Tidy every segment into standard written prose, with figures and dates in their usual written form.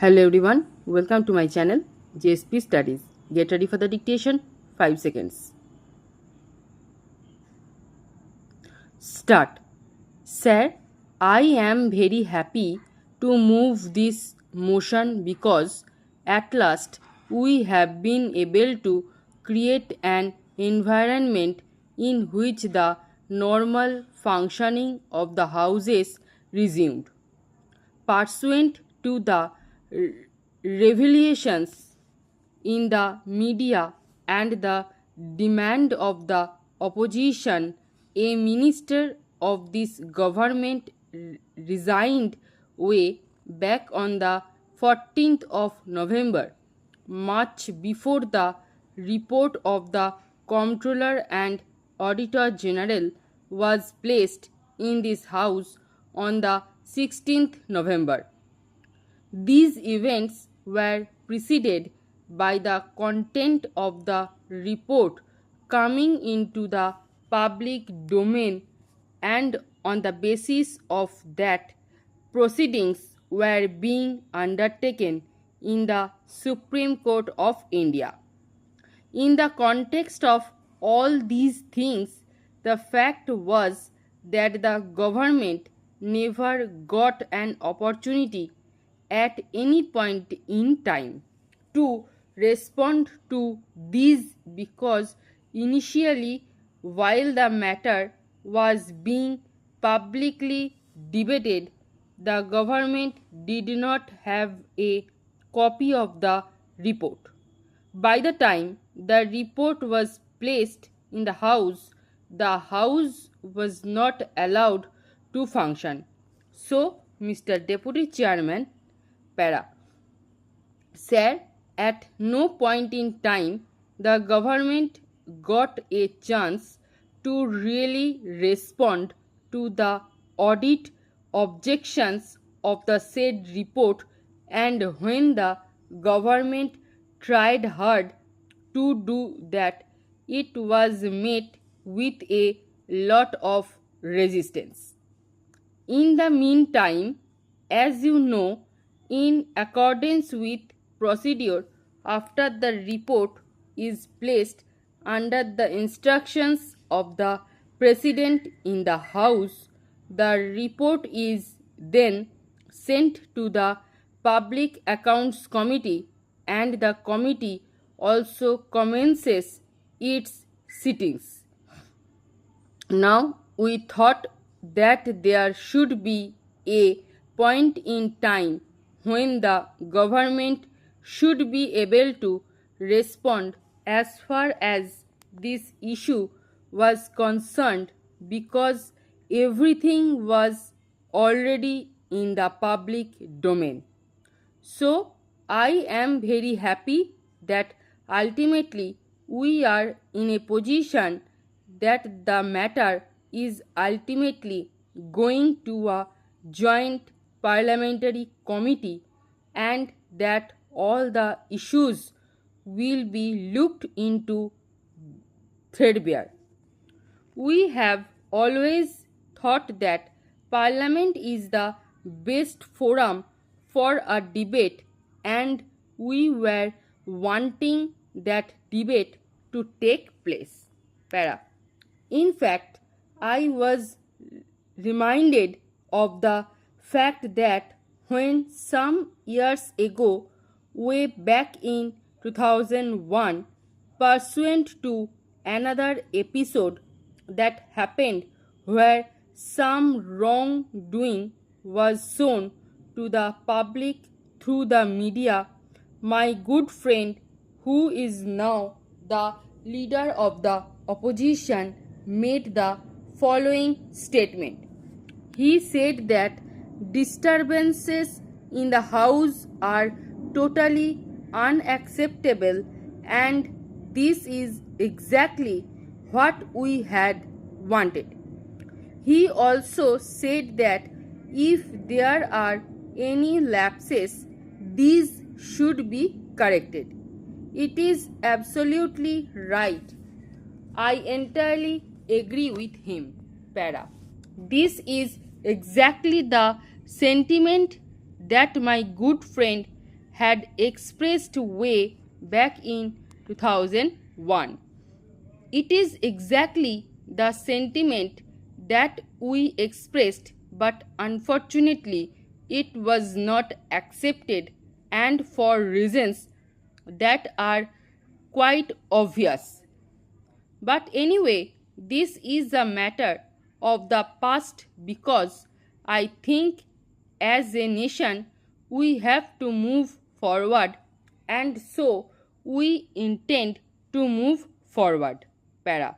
Hello everyone, welcome to my channel Ssc Studies. Get ready for the dictation. 5 seconds. Start. Sir, I am very happy to move this motion because at last we have been able to create an environment in which the normal functioning of the House is resumed. Pursuant to the revelations in the media and the demand of the opposition, a minister of this government resigned way back on the 14th of November, much before the report of the Comptroller and Auditor General was placed in this House on the 16th November. These events were preceded by the content of the report coming into the public domain, and on the basis of that, proceedings were being undertaken in the Supreme Court of India. In the context of all these things, the fact was that the government never got an opportunity at any point in time to respond to these, because initially, while the matter was being publicly debated, the government did not have a copy of the report. By the time the report was placed in the House was not allowed to function. So, Mr. Deputy Chairman, Para, said at no point in time the government got a chance to really respond to the audit objections of the said report, and when the government tried hard to do that, it was met with a lot of resistance. In the meantime, as you know, in accordance with procedure, after the report is placed under the instructions of the President in the House, the report is then sent to the Public Accounts Committee, and the committee also commences its sittings. Now, we thought that there should be a point in time when the government should be able to respond as far as this issue was concerned, because everything was already in the public domain. So, I am very happy that ultimately we are in a position that the matter is ultimately going to a joint parliamentary committee, and that all the issues will be looked into threadbare. We have always thought that Parliament is the best forum for a debate, and we were wanting that debate to take place. Para. In fact, I was reminded of the fact that when some years ago, way back in 2001, pursuant to another episode that happened where some wrongdoing was shown to the public through the media, my good friend, who is now the leader of the opposition, made the following statement. He said that disturbances in the House are totally unacceptable, and this is exactly what we had wanted. He also said that if there are any lapses, these should be corrected. It is absolutely right. I entirely agree with him. Para. This is exactly the sentiment that my good friend had expressed way back in 2001. It is exactly the sentiment that we expressed, but unfortunately, it was not accepted, and for reasons that are quite obvious. But anyway, this is a matter of the past because I think as a nation we have to move forward, and so we intend to move forward. Para.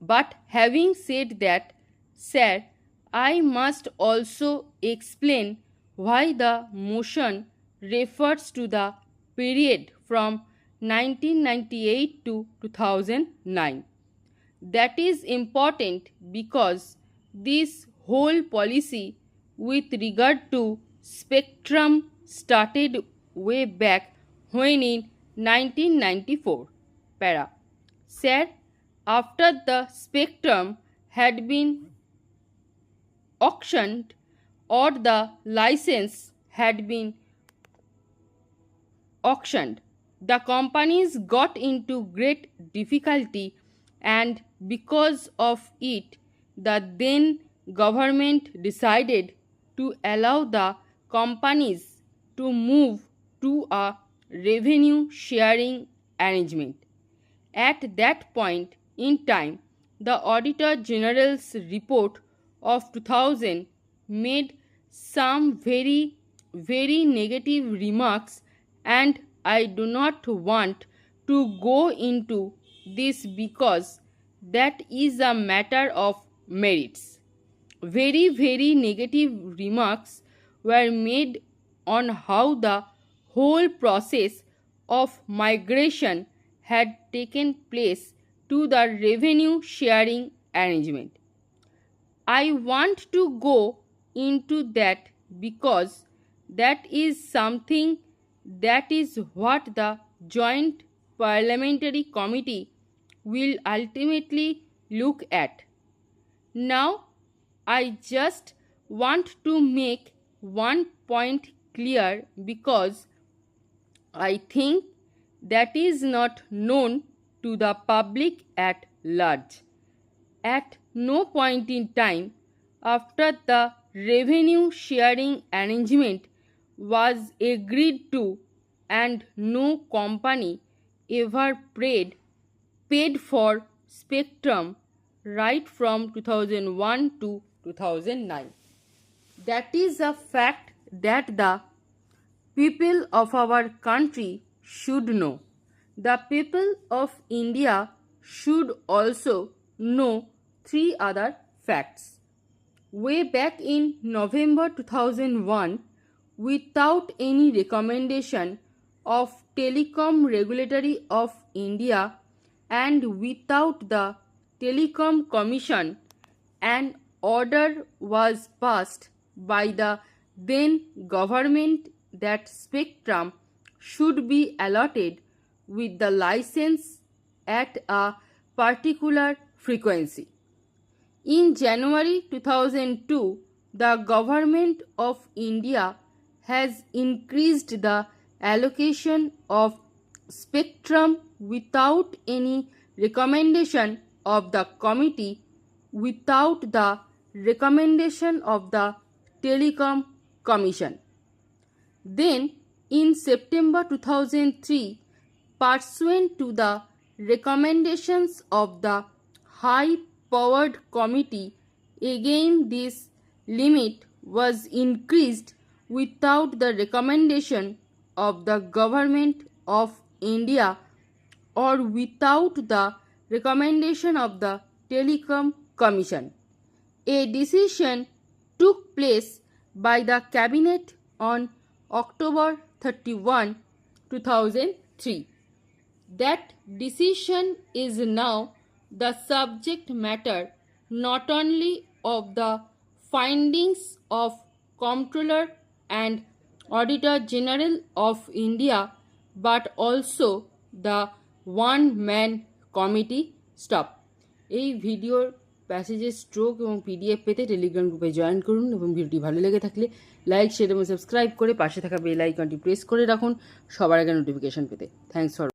But having said that, sir, I must also explain why the motion refers to the period from 1998 to 2009. That is important because this whole policy with regard to spectrum started way back when in 1994. Para. Sir, after the spectrum had been auctioned or the license had been auctioned, the companies got into great difficulty, and because of it, the then government decided to allow the companies to move to a revenue sharing arrangement. At that point in time, the Auditor General's report of 2000 made some very negative remarks, and I do not want to go into this because that is a matter of merits. Very negative remarks were made on how the whole process of migration had taken place to the revenue sharing arrangement. I want to go into that because that is something that is what the Joint Parliamentary Committee will ultimately look at. Now, I just want to make one point clear because I think that is not known to the public at large. At no point in time after the revenue sharing arrangement was agreed to, and no company ever paid for spectrum right from 2001 to 2009. That is a fact that the people of our country should know. The people of India should also know three other facts. Way back in November 2001, without any recommendation of Telecom Regulatory of India and without the Telecom Commission, an order was passed by the then government that spectrum should be allotted with the license at a particular frequency. In January 2002, the Government of India has increased the allocation of spectrum without any recommendation of the committee, without the recommendation of the Telecom Commission. Then, in September 2003, pursuant to the recommendations of the High Powered Committee, again this limit was increased without the recommendation of the Government of India or without the recommendation of the Telecom Commission. A decision took place by the Cabinet on October 31, 2003. That decision is now the subject matter not only of the findings of Comptroller and Auditor General of India but also the one-man committee. Stop. এই ভিডিওর প্যাসেজের stroke এবং PDF পেতে Telegram গ্রুপে join করুন এবং ভিডিওটি ভালো লেগে থাকলে লাইক শেয়ার এবং সাবস্ক্রাইব করে পাশে থাকা বেল আইকনটি প্রেস করে রাখুন সবার আগে নোটিফিকেশন পেতে। Thanks for